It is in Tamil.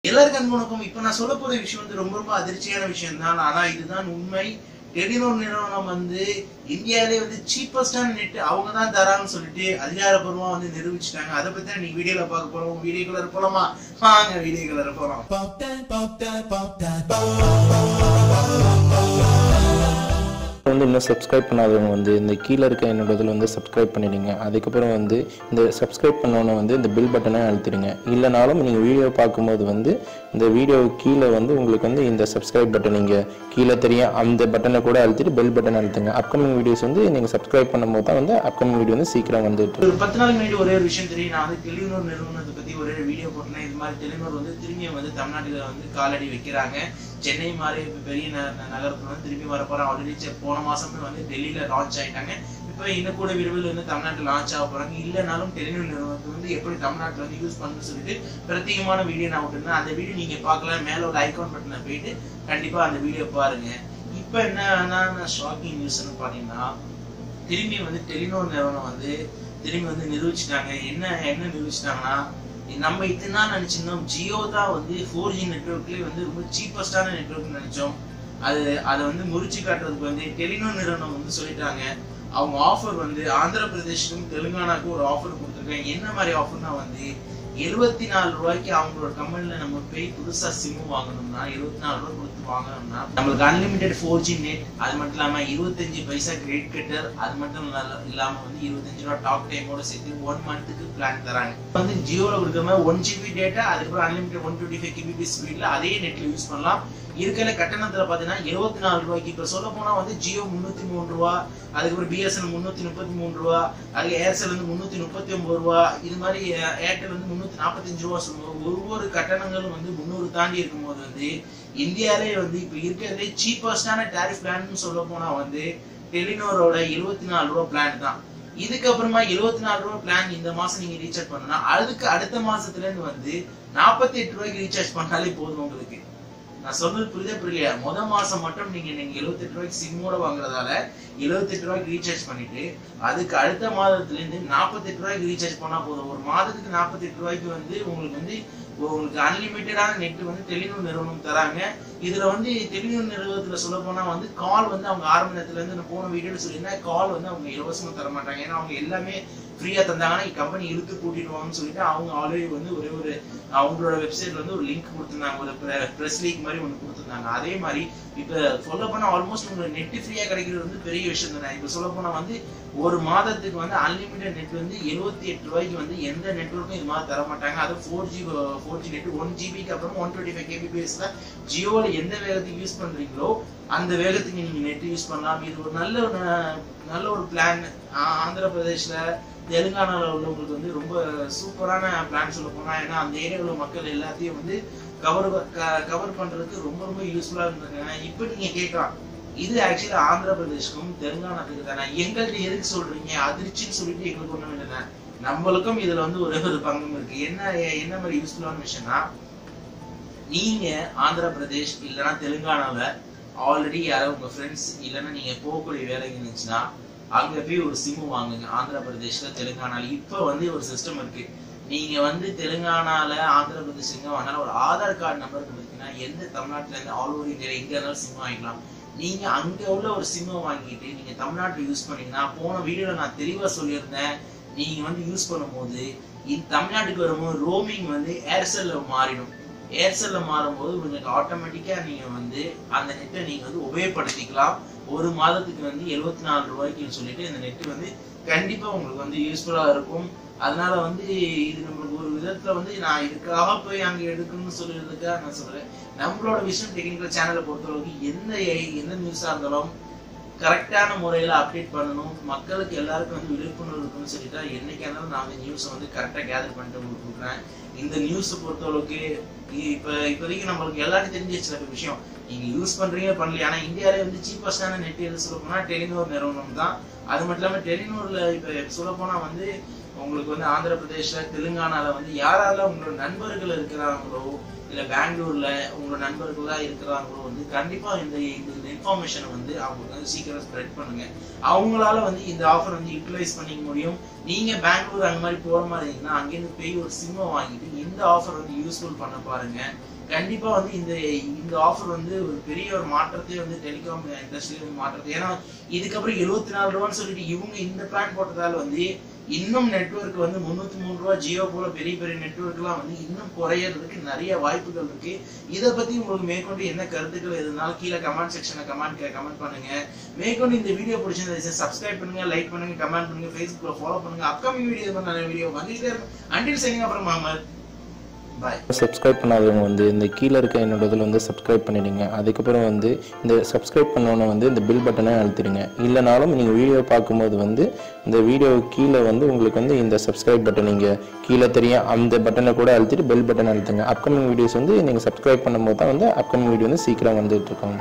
எல்லாருக்கும் அன்புணக்கம். இப்ப நான் சொல்ல போற விஷயம் வந்து ரொம்ப அதிர்ச்சியான விஷயம் தான். ஆனா இதுதான் உண்மை. டெலிநோர் நிறுவனம் வந்து இந்தியாவிலே வந்து சீப்பஸ்டான நெட் அவங்க தான் தராங்கன்னு சொல்லிட்டு அதிகாரப்பூர்வமா வந்து நிரூபிச்சுட்டாங்க. அதை பத்தி தான் நீங்க வீடியோல பார்க்க போறோம். வீடியோ கலர் போலாமா? வாங்க வீடியோ கலர் போலாம். வந்து இன்னும் சப்ஸ்கிரைப் பண்ணாதவங்க வந்து இந்த கீழே இருக்க என்னோட இதில் வந்து சப்ஸ்கிரைப் பண்ணிடுங்க. அதுக்கப்புறம் வந்து இந்த சப்ஸ்கிரைப் பண்ணோன்னே வந்து இந்த பில் பட்டனை அழுத்திடுங்க. இல்லைனாலும் நீங்கள் வீடியோ பார்க்கும்போது வந்து இந்த வீடியோ கீழே வந்து உங்களுக்கு வந்து இந்த சப்ஸ்கிரைப் பட்டன் நீங்கள் கீழே தெரியும் அந்த பட்டனை கூட அழுத்திட்டு பெல் பட்டன் அழுத்துங்க. அப்கமிங் வீடியோஸ் வந்து நீங்கள் சப்ஸ்கிரைப் பண்ணும்போது தான் வந்து அப்கமிங் வீடியோ வந்து சீக்கிரம் வந்துட்டு. ஒரு 10 நாளுக்கு முன்னாடி ஒரே ஒரு விஷயம் தெரியும். நான் வந்து டெலிநோர் நிறுவனத்தை பத்தி ஒரே வீடியோ போட்டேன். இது மாதிரி டெலிநோர் வந்து திரும்பி வந்து தமிழ்நாட்டில் வந்து காலடி வைக்கிறாங்க. சென்னை மாதிரி பெரிய நகரத்துல வந்து திரும்பி வர போறாங்க. ஆல்ரெடி போன மாசமே வந்து டெல்லியில லான்ச் ஆயிட்டாங்க. இப்ப இன்னும் கூட விரைவில் வந்து தமிழ்நாட்டில் லான்ச் ஆக போறாங்க. இல்லைனாலும் டெலிநோர் நிறுவனத்தை வந்து எப்படி தமிழ்நாட்டில் வந்து யூஸ் பண்ணணும்னு சொல்லிட்டு பிரத்யேகமான வீடியோ நான் விட்டுருந்தேன். அந்த வீடியோ நீங்க பார்க்கலாம். மேல ஒரு ஐகான் பட்டனை போயிட்டு கண்டிப்பா அந்த வீடியோ பாருங்க. இப்ப என்ன ஷாக்கிங் நியூஸ்ன்னு பாத்தீங்கன்னா, திரும்பி வந்து டெலிநோர் நிறுவனம் வந்து திரும்பி வந்து நிரூபிச்சுட்டாங்க. என்ன நிரூபிச்சுட்டாங்கன்னா, நம்ம இத்தனை நாள் நினைச்சிருந்தோம் ஜியோ தான் வந்து 4G நெட்வொர்க்லேயே வந்து ரொம்ப சீப்பஸ்டான நெட்வொர்க் நினைச்சோம். அதை வந்து முறிச்சு காட்டுறதுக்கு வந்து டெலிநோர் நிறுவனம் வந்து சொல்லிட்டாங்க. அவங்க ஆஃபர் வந்து ஆந்திர பிரதேஷுக்கும் தெலுங்கானாக்கும் ஒரு ஆஃபர் கொடுத்துருக்காங்க. என்ன மாதிரி ஆஃபர்னா வந்து 74 ரூபாய்க்கு அவங்களோட கம்பெனில நம்ம போய் புதுசா சிம் வாங்கணும்னா 74 ரூபாய் கொடுத்து வாங்கணும்னா நம்மளுக்கு அன்லிமிடெட் 4G நெட், அது மட்டும் இல்லாம 25 பைசா கிரெடிட் கட்டர், அது மட்டும் இல்லாம வந்து 25 ரூபாய் டாக் டைமோட சேர்த்து 1 மந்த்துக்கு பிளான் தராங்க. வந்து ஜியோல கொடுக்குற மாதிரி 1 GB டேட்டா, அதுக்கப்புறம் அன்லிமிடெட் 125 kbps ஸ்பீட்ல அதே நெட்ல யூஸ் பண்ணலாம். இருக்கிற கட்டணத்துல பாத்தீங்கன்னா 74 ரூபாய்க்கு. இப்ப சொல்ல போனா வந்து ஜியோ 303 ரூபா, அதுக்கப்புறம் பிஎஸ்என் 333 ரூபா, அதுக்கு ஏர்செல் வந்து 339 ரூபா, இது மாதிரி ஏர்டெல் வந்து 345 ரூபா சொல்லுவோம். ஒவ்வொரு கட்டணங்களும் வந்து 300 தாண்டி இருக்கும்போது வந்து இந்தியாவிலே வந்து இப்ப இருக்கிறதே சீப்பஸ்டான டாரிஃப் பிளான் சொல்ல போனா வந்து டெலிநோரோட 74 ரூபா பிளான் தான். இதுக்கப்புறமா 74 ரூபா பிளான் இந்த மாசம் நீங்க ரீசார்ஜ் பண்ணனா அதுக்கு அடுத்த மாசத்துல இருந்து வந்து 48 ரூபாய்க்கு ரீசார்ஜ் பண்ணாலே போதும் உங்களுக்கு. நான் சொன்னது புரியலையா? முதல் மாசம் மட்டும் நீங்க 78 ரூபாய்க்கு சிம்மோட வாங்குறதால 78 ரூபாய்க்கு ரீசார்ஜ் பண்ணிட்டு அதுக்கு அடுத்த மாதத்துல இருந்து 48 ரூபாய்க்கு ரீசார்ஜ் பண்ணா போதும். ஒரு மாதத்துக்கு 48 ரூபாய்க்கு வந்து உங்களுக்கு அன்லிமிட்டடான நெட் வந்து டெலிநோர் நிறுவனம் தராங்க. இதுல வந்து டெலிநோர் நிறுவனத்துல சொல்ல போனா வந்து கால் வந்து அவங்க ஆரம்ப நேரத்துல இருந்து நான் போன வீடியோல சொல்லியிருந்தேன், கால் வந்து அவங்க இலவசமா தர மாட்டாங்க. ஏன்னா அவங்க எல்லாமே ஃப்ரீயா தந்தாங்கன்னா கம்பெனி இழுத்து கூட்டிடுவாங்கன்னு சொல்லிட்டு அவங்க ஆல்ரெடி வந்து ஒரு அவங்களோட வெப்சைட்ல வந்து ஒரு லிங்க் கொடுத்துருந்தாங்க, ஒரு பிரஸ் லீக் மாதிரி ஒன்று கொடுத்துருந்தாங்க. அதே மாதிரி இப்ப சொல்ல போனா ஆல்மோஸ்ட் உங்களுக்கு நெட் ஃப்ரீயா கிடைக்கிறது வந்து பெரிய விஷயம் தானே. இப்ப சொல்ல போனா வந்து ஒரு மாதத்துக்கு வந்து அன்லிமிட்டட் நெட் வந்து 78 ரூபாய்க்கு வந்து எந்த நெட்வொர்க்கும் இது மாதிரி தர மாட்டாங்க. அது 4G நெட் 1 GBக்கு அப்புறம் 125 kbpsல ஜியோல எந்த வேகத்துக்கு யூஸ் பண்றீங்களோ அந்த வேகத்துக்கு நீங்க நெட் யூஸ் பண்ணலாம். இது ஒரு நல்ல ஒரு பிளான். ஆந்திர பிரதேஷ்ல தெலுங்கானால உள்ளவங்களுக்கு வந்து ரொம்ப சூப்பரான பிளான் சொல்ல போனா. ஏன்னா அந்த ஏரியாவில் மக்கள் எல்லாத்தையும் வந்து கவர் பண்றதுக்கு ரொம்ப யூஸ்ஃபுல்லா இருந்திருக்காங்க. இப்ப நீங்க கேட்கலாம், இது ஆக்சுவலி ஆந்திர பிரதேஷ்க்கும் தெலுங்கானாத்துக்கு தானே, எங்களுக்கு எதுக்கு சொல்றீங்க அதிர்ச்சின்னு சொல்லிட்டு எங்களுக்கு ஒண்ணும் இல்லைன்னா நம்மளுக்கும் இதுல வந்து ஒரே ஒரு பங்கும் இருக்கு. என்ன மாதிரி யூஸ்ஃபுல்லான விஷயம்னா, நீங்க ஆந்திர பிரதேஷ் இல்லைன்னா தெலுங்கானால ஆல்ரெடி யாரோ உங்க ஃப்ரெண்ட்ஸ் இல்லைன்னா நீங்க போகக்கூடிய வேலை இருந்துச்சுன்னா அங்க போய் ஒரு சிம் வாங்குங்க. ஆந்திர பிரதேஷ்ல தெலுங்கானால இப்ப வந்து ஒரு சிஸ்டம் இருக்கு. நீங்க வந்து தெலுங்கானால ஆந்திர பிரதேஷ் அதனால ஒரு ஆதார் கார்டு நம்பருக்கு பார்த்தீங்கன்னா எந்த தமிழ்நாட்டுல இருந்து ஆல் ஓவர் இந்தியா எங்க இருந்தாலும் சிம் வாங்கிக்கலாம். நீங்க அங்க உள்ள ஒரு சிம்மை வாங்கிட்டு நீங்க தமிழ்நாட்டுல யூஸ் பண்ணீங்கன்னா, போன வீடியோல நான் தெளிவா சொல்லியிருந்தேன், நீங்க வந்து யூஸ் பண்ணும்போது தமிழ்நாட்டுக்கு வரும்போது ரோமிங் வந்து ஏர்செல்ல மாறிடும். ஏர்செல்ல மாறும்போது உங்களுக்கு ஆட்டோமேட்டிக்கா நீங்க வந்து அந்த நெட்டை நீங்க வந்து உபயோகப்படுத்திக்கலாம். ஒரு மாதத்துக்கு வந்து 74 ரூபாய்க்கு சொல்லிட்டு இந்த நெட் வந்து கண்டிப்பா உங்களுக்கு வந்து யூஸ்ஃபுல்லா இருக்கும். அதனால வந்து இது நம்மளுக்கு ஒரு விதத்துல வந்து நான் இதுக்காக போய் அங்க எடுக்கணும்னு சொல்லிருந்துக்காக நான் சொல்றேன். நம்மளோட விஷயம் டெக்னிக்கல் சேனலை பொறுத்தளவுக்கு எந்த நியூஸா இருந்தாலும் கரெக்டான முறையில அப்டேட் பண்ணணும். மக்களுக்கு எல்லாருக்கும் வந்து விழிப்புணர்வு இருக்குன்னு சொல்லிட்டா என்னைக்கா இருந்தாலும் நான் அந்த நியூஸை வந்து கரெக்டா கேதர் பண்ணிட்டு உங்களுக்கு கொடுக்குறேன். இந்த நியூஸ் பொறுத்தளவுக்கு இப்போதைக்கு நம்மளுக்கு எல்லாருக்கும் தெரிஞ்ச சில விஷயம் நீங்க யூஸ் பண்றீங்க பண்ணல. ஆனா இந்தியாவிலே வந்து சீப்பஸ்டான நெட் எது சொல்ல போனா டெலிநோர் நிறுவனம் தான். அது மட்டும் இல்லாம டெலிநோர்ல இப்ப சொல்ல போனா வந்து உங்களுக்கு வந்து ஆந்திர பிரதேஷ்ல தெலுங்கானால வந்து யாரால உங்களோட நண்பர்கள் இருக்கிறாங்களோ இல்லை பெங்களூர்ல உங்களோட நண்பர்களா இருக்கிறாங்களோ வந்து கண்டிப்பா இந்த இன்ஃபர்மேஷனை வந்து அவங்களுக்கு வந்து சீக்கிரம் ஸ்ப்ரெட் பண்ணுங்க. அவங்களால வந்து இந்த ஆஃபர் வந்து யூட்டிலைஸ் பண்ணிக்க முடியும். நீங்க பெங்களூர் அந்த மாதிரி போற மாதிரி இருந்தீங்கன்னா அங்கேருந்து போய் ஒரு சிம்மை வாங்கிட்டு இந்த ஆஃபர் வந்து யூஸ்ஃபுல் பண்ண பாருங்க. கண்டிப்பா வந்து இந்த ஆஃபர் வந்து ஒரு பெரிய ஒரு மாற்றத்தை வந்து டெலிகாம் இண்டஸ்ட்ரியில மாற்றத்தை, ஏன்னா இதுக்கப்புறம் 74 ரூபான்னு சொல்லிட்டு இவங்க இந்த பிளான் போட்டதால வந்து இன்னும் நெட்வொர்க் வந்து 303 ரூபா ஜியோ போல பெரிய பெரிய நெட்வொர்க் எல்லாம் வந்து இன்னும் குறையறதுக்கு நிறைய வாய்ப்புகள் இருக்கு. இதை பத்தி உங்களுக்கு மேற்கொண்டு என்ன கருத்துக்கள் எதுனாலும் கீழே கமெண்ட் செக்ஷன்ல கமெண்ட் பண்ணுங்க. மேற்கொண்டு இந்த வீடியோ பிடிச்சிருந்தா சப்ஸ்கிரைப் பண்ணுங்க, லைக் பண்ணுங்க, கமெண்ட் பண்ணுங்க, ஃபேஸ்புக்ல ஃபாலோ பண்ணுங்க. அப்கமிங் வீடியோ நிறைய வீடியோ வந்துட்டே இருக்கும். அன்டில் சைனிங் அப்புறம் முகமது. சப்ஸ்கிரைப் பண்ணாதவங்க வந்து இந்த கீழே இருக்க என்னோட இதில் வந்து சப்ஸ்கிரைப் பண்ணிடுங்க. அதுக்கப்புறம் வந்து இந்த சப்ஸ்கிரைப் பண்ணோன்னே வந்து இந்த பில் பட்டனை அழுத்திடுங்க. இல்லைனாலும் நீங்கள் வீடியோ பார்க்கும்போது வந்து இந்த வீடியோ கீழே வந்து உங்களுக்கு வந்து இந்த சப்ஸ்கிரைப் பட்டன் நீங்கள் கீழே தெரியும் அந்த பட்டனை கூட அழுத்திட்டு பெல் பட்டனை அழுத்துங்க. அப்கமிங் வீடியோஸ் வந்து நீங்கள் சப்ஸ்கிரைப் பண்ணும்போது தான் வந்து அப்கமிங் வீடியோ வந்து சீக்கிரம் வந்துட்டு இருக்காங்க.